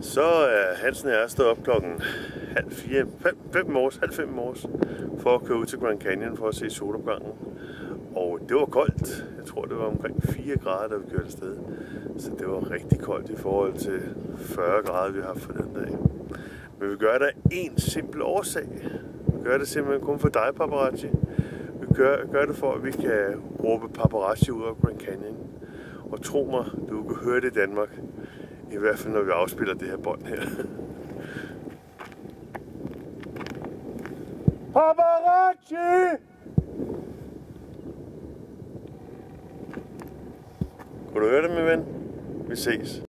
Så er Hansen og jeg stået op klokken halv 5 morges for at køre ud til Grand Canyon for at se solopgangen. Og det var koldt. Jeg tror det var omkring 4 grader, da vi kørte afsted. Så det var rigtig koldt i forhold til 40 grader, vi har haft for den dag. Men vi gør det af en simpel årsag. Vi gør det simpelthen kun for dig, paparazzi. Vi gør det for, at vi kan råbe paparazzi ud af Grand Canyon. Og tro mig, du kan høre det i Danmark. I hvert fald, når vi afspiller det her bånd her. Paparazzi! Kunne du høre det, min ven? Vi ses.